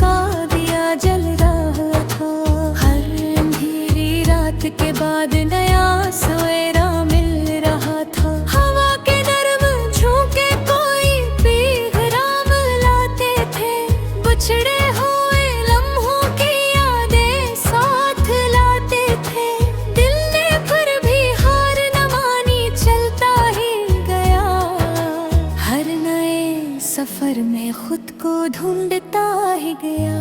का दिया जल रहा था। हर अंधेरी रात के बाद नया सवेरा मिल रहा था। हवा के नरम झोंके कोई पैगाम लाते थे। बिछड़े हुए लम्हों की यादें साथ लाते थे। दिल ने फिर भी हार न मानी, चलता ही गया। हर नए सफर में खुद को ढूंढता ही गया।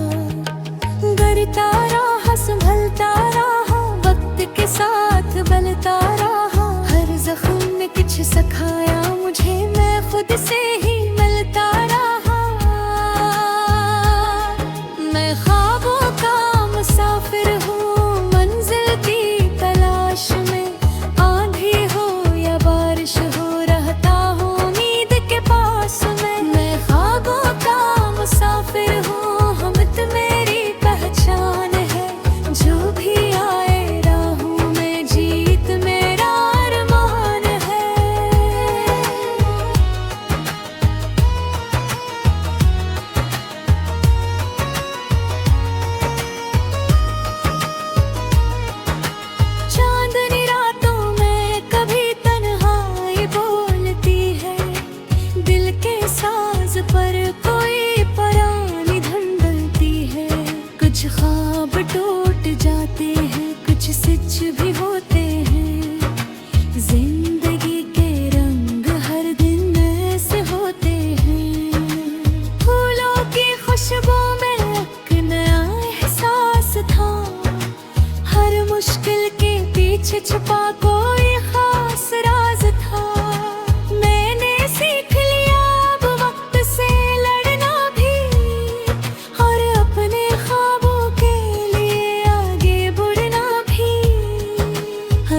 करता रहा, संभलता रहा, वक्त के साथ बनता रहा। हर जख्म ने कुछ सिखाया मुझे, मैं खुद से ही मिलता रहा। मैं ख्वाबों का मुसाफिर हूँ, मंजिल की तलाश में। आंधी हो या बारिश हो, रहता हूँ उम्मीद के पास में। मैं ख्वाबों का मुसाफिर हूँ, हम तो मेरी पहचान है। जो भी आए राहों में, जीत मेरा अरमान है। चांदनी रातों में कभी तन्हाई बोलती है। दिल के साज पर कोई परानी धुन डलती है। कुछ ख्वाब टूट जाते हैं, कुछ सच भी होते हैं। जिंदगी के रंग हर दिन ऐसे होते हैं। फूलों की खुशबू में एक नया एहसास था। हर मुश्किल के पीछे छुपा कोई खास राज था। मैंने सीख लिया अब वक्त से लड़ना भी, और अपने ख्वाबों के लिए आगे बढ़ना भी।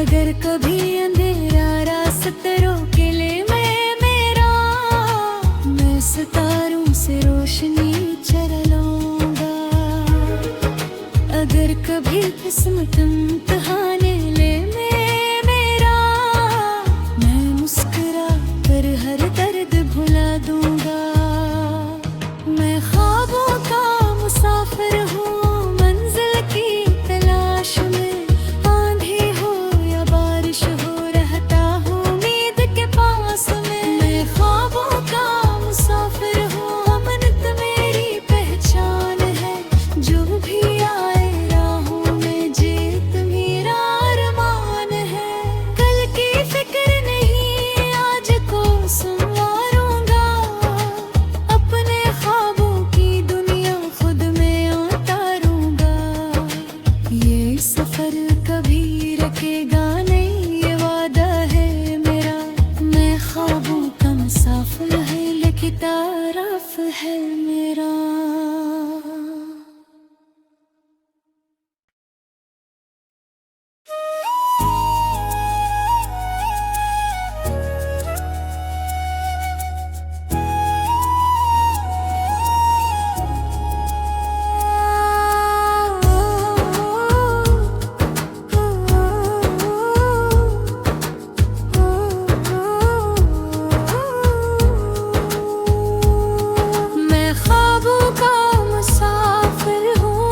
अगर कभी अंधेरा रास्ता रोके ले मेरा, मैं सितारों से रोशनी चरा लूंगा। अगर कभी किस्मत इम्तिहान ले मेरा, मैं मुस्कुरा कर हर दर्द भुला दूंगा। मैं ख्वाबों का मुसाफिर हूँ, मंजिल की तलाश में। आंधी हो या बारिश हो, रहता हूँ उम्मीद के पास में। मैं ख्वाबों का मुसाफिर हूँ, अमनत मेरी पहचान है। जो भी आए राहों में, जीत मेरा अरमान है। कल की फिक्र नहीं, आज को संवारूंगा। अपने ख्वाबों की दुनिया खुद में उतारूंगा। ये सफर कभी रुकेगा नहीं, ये वादा है मेरा। मैं ख्वाबों का मुसाफिर है, लेकिन तारफ है मेरा। मैं ख्वाबों का मुसाफिर हूँ,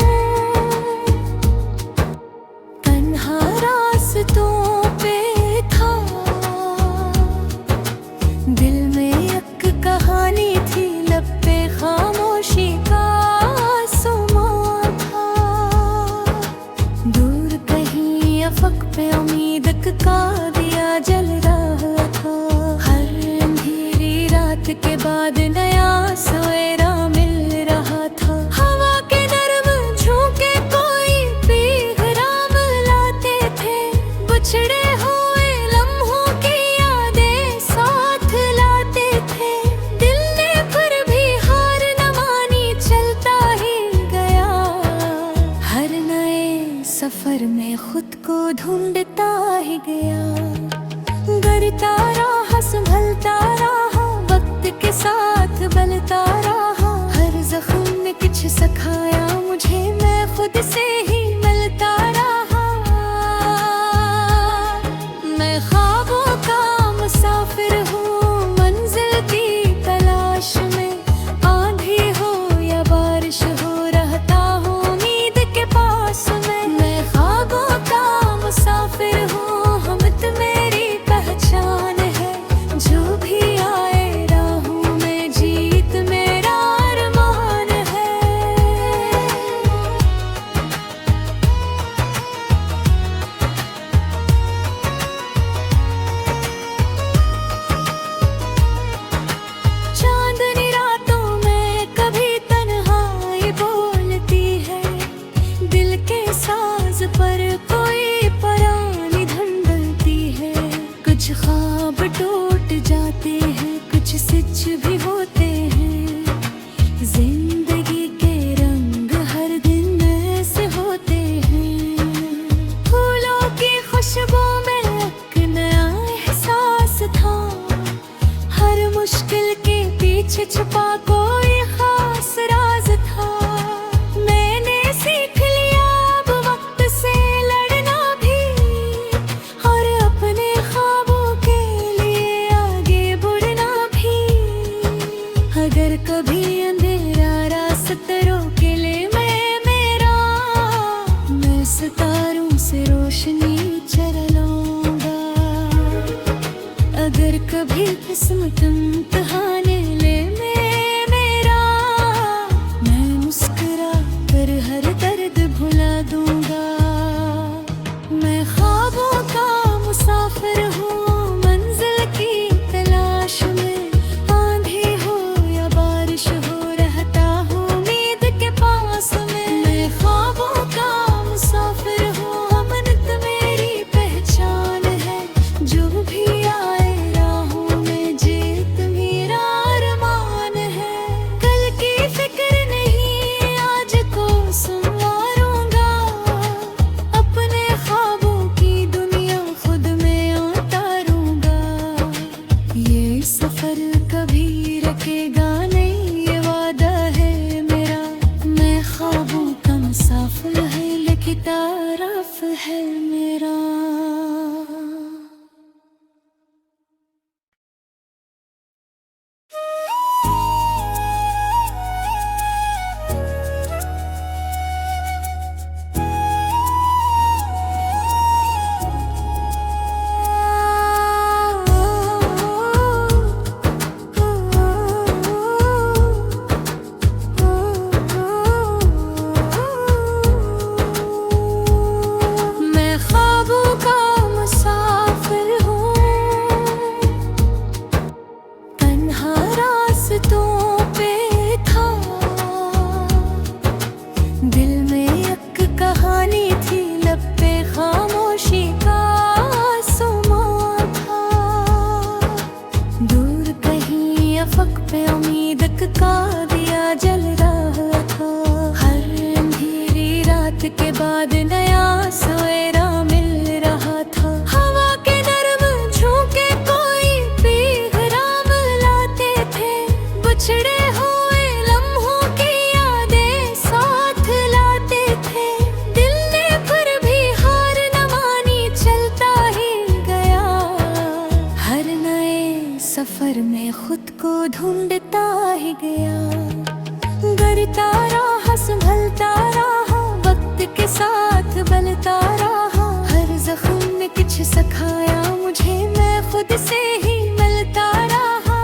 तन्हा रास्तों पे था। दिल में एक कहानी थी, लब पे खामोशी का आसमां था। दूर कहीं अफक पे उम्मीद का दिया जल रहा था। हर अंधेरी रात के बाद नया सवेरा मिल रहा था। हवा के नरम झोंके कोई पैगाम लाते थे। बिछड़े हुए लम्हों की यादें साथ लाते थे। दिल ने फिर भी हार न मानी, चलता ही गया। हर नए सफर में खुद को ढूंढता ही गया। करता रहा, संभलता रहा, वक्त के साथ बनता रहा। हर जख्म ने कुछ सिखाया मुझे, मैं खुद से ही मिलता रहा। मैं ख्वाबों का मुसाफिर हूँ, मंजिल की तलाश में। आंधी हो या बारिश हो, रहा पीछे छुपा कोई खास राज था। मैंने सीख लिया अब वक्त से लड़ना भी, और अपने ख्वाबों के लिए आगे बढ़ना भी। अगर कभी अंधेरा रास्ता रोके ले मैं सितारों से रोशनी चरा लूंगा। अगर कभी किस्मत इम्तिहान ले मैं मुस्कुरा कर हर दर्द भुला दूंगा। मैं ख्वाबों का मुसाफिर हूँ मंजिल की तलाश में, आंधी हो या बारिश हो रहता हूँ उम्मीद के पास में। मैं ख्वाबों का मुसाफिर हूँ, अमनत मेरी पहचान है। जो भी आए राहों में जीत मेरा अरमान है। कल की फिक्र नहीं आज को संवारूंगा, अपने ख्वाबों की दुनिया खुद में उतारूंगा। ये सफर कभी रुकेगा नहीं ये वादा है मेरा। मैं ख्वाबों का मुसाफिर है लेकिन तारफ है मेरा। मैं ख्वाबों का मुसाफिर हूँ, तन्हा रास्तों पे था। दिल में एक कहानी थी, लब पे खामोशी का आसमां था। दूर कहीं अफक पे उम्मीद का दिया जल रहा था। हर अंधेरी रात के बाद नया सवेरा मिल रहा था। हवा के नरम झोंके कोई पैगाम लाते थे, बिछड़े हुए लम्हों की यादें साथ लाते थे। दिल ने फिर भी हार न मानी, चलता ही गया। हर नए सफर में खुद को ढूंढता ही गया। डरता रहा संभलता रहा, वक्त के साथ बलता रहा। हर जख्म ने कुछ सिखाया मुझे, मैं खुद से ही मिलता रहा।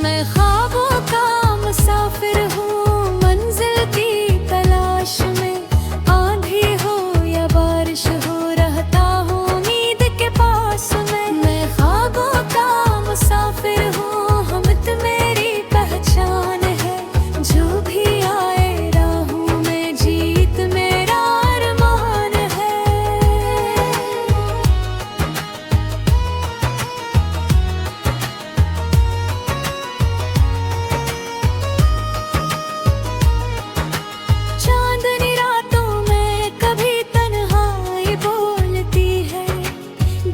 मैं ख्वाबों का मुसाफिर हूँ मंजिल की तलाश में, आंधी हो या बारिश हो रहता हूँ उम्मीद के पास में। मैं ख्वाबों का मुसाफिर हूँ, हमत मेरी पहचान है। जो भी आए राहों में जीत मेरा अरमान है। चांदनी रातों में कभी तन्हाई बोलती है,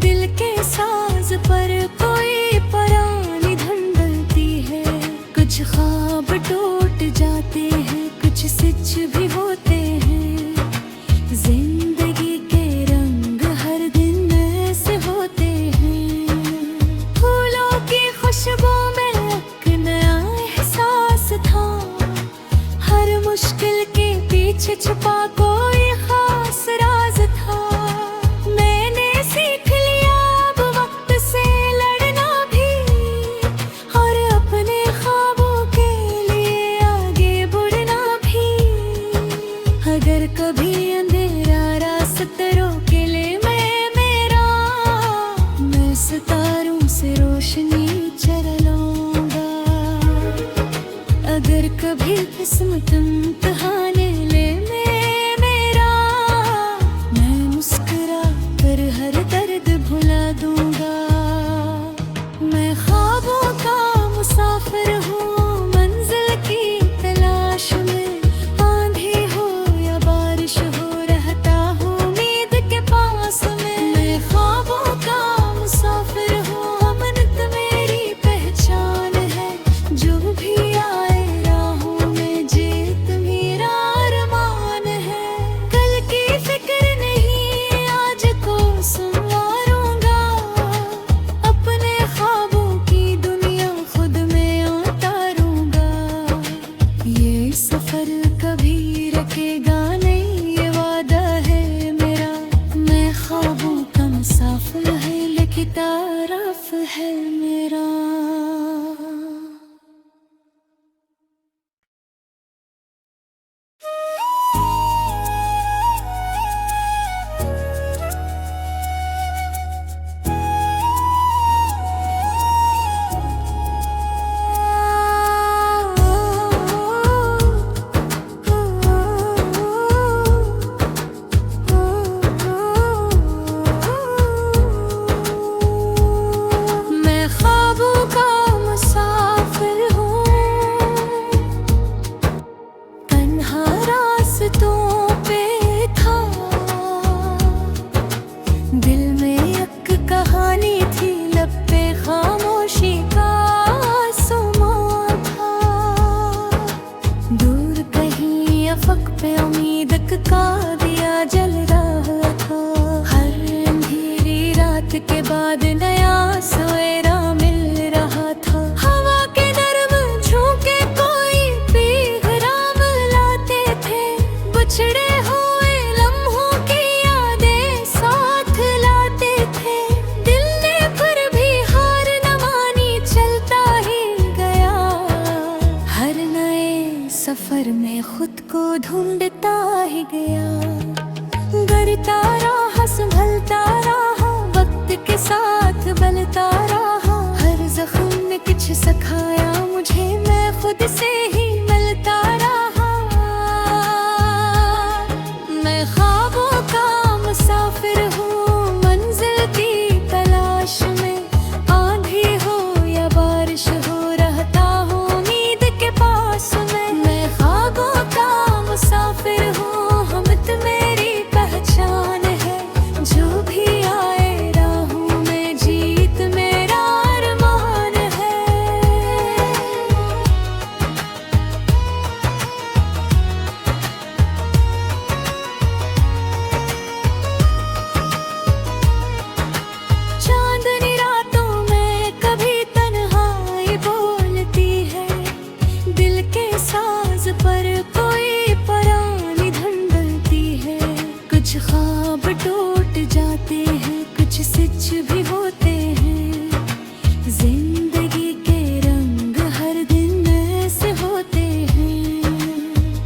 दिल के साज पर कोई परानी धुन डलती है। कुछ ख्वाब टूट जाते हैं, कुछ सच भी होते हैं। जिंदगी के रंग हर दिन ऐसे होते हैं। फूलों की खुशबू में एक नया एहसास था। हर मुश्किल के पीछे छुपा कोई खास राज था। मैंने सीख लिया अब वक्त से लड़ना भी, और अपने ख्वाबों के लिए आगे बढ़ना भी। अगर कभी अंधेरा रास्ता रोके ले मैं सितारों से रोशनी चरा लूंगा। अगर कभी किस्मत इम्तिहान ले मैं मुस्कुरा कर हर दर्द भुला दूंगा। मैं ख्वाबों का मुसाफिर हूँ मंजिल की तलाश में, आंधी हो या बारिश हो रहता हूँ उम्मीद के पास में। मैं ख्वाबों का मुसाफिर हूँ, अमनत मेरी पहचान सफर में खुद को ढूंढता ही गया, डरता रहा संभलता रहा, वक्त के साथ बलता रहा। हर जख्म ने कुछ सिखाया मुझे, मैं खुद से ही मिलता रहा। मैं ख्वाबों का मुसाफिर हूँ मंजिल की तलाश में, आंधी हो या बारिश हो रहता हूँ उम्मीद के पास में। मैं ख्वाबों का मुसाफिर हूँ, हिम्मत मेरी पहचान है, जो भी आए राहों में जीत मेरा अरमान है। चांदनी रातों में कभी तन्हाई बोलती है, दिल के साज पर कोई परानी धड़कती है। कुछ ख्वाब टूट जाते हैं, कुछ सच भी होते हैं, जिंदगी के रंग हर दिन ऐसे होते हैं।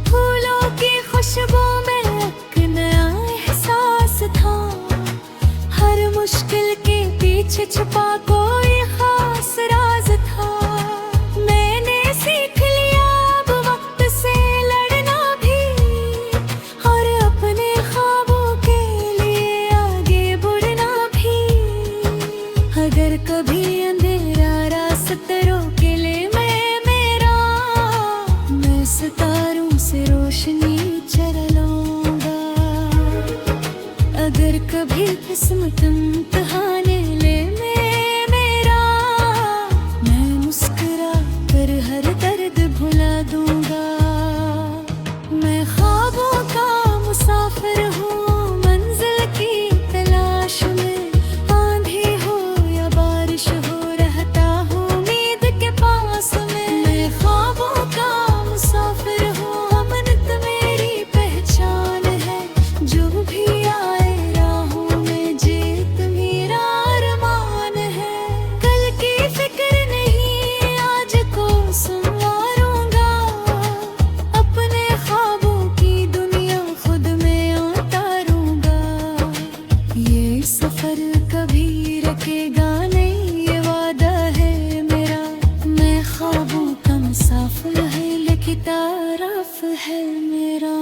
फूलों की खुशबू में एक नया एहसास था, हर मुश्किल के पीछे छुपा कोई खास राज था। मैंने सीख लिया अब वक्त से लड़ना भी, और अपने ख्वाबों के लिए आगे बढ़ना भी। अगर कभी अंधेरा रास्ता रोके ले मैं सितारों से रोशनी चरा लूंगा। अगर कभी किस्मत इम्तिहान ले मैं मुस्कुरा कर हर दर्द भुला दूंगा। मैं ख्वाबों का मुसाफिर हूँ मंजिल की तलाश में, आंधी हो या बारिश हो रहता हूँ उम्मीद के पास में। मैं ख्वाबों का मुसाफिर हूँ, अमनत मेरी पहचान है, जो भी आए राहों में जीत मेरा अरमान है। कल की फिक्र नहीं आज को संवारूंगा, अपने ख्वाबों की दुनिया खुद में उतारूंगा। ये सफर कभी रुकेगा नहीं, ये वादा है मेरा। मैं ख्वाबों का मुसाफिर है, लेकिन तारफ है मेरा।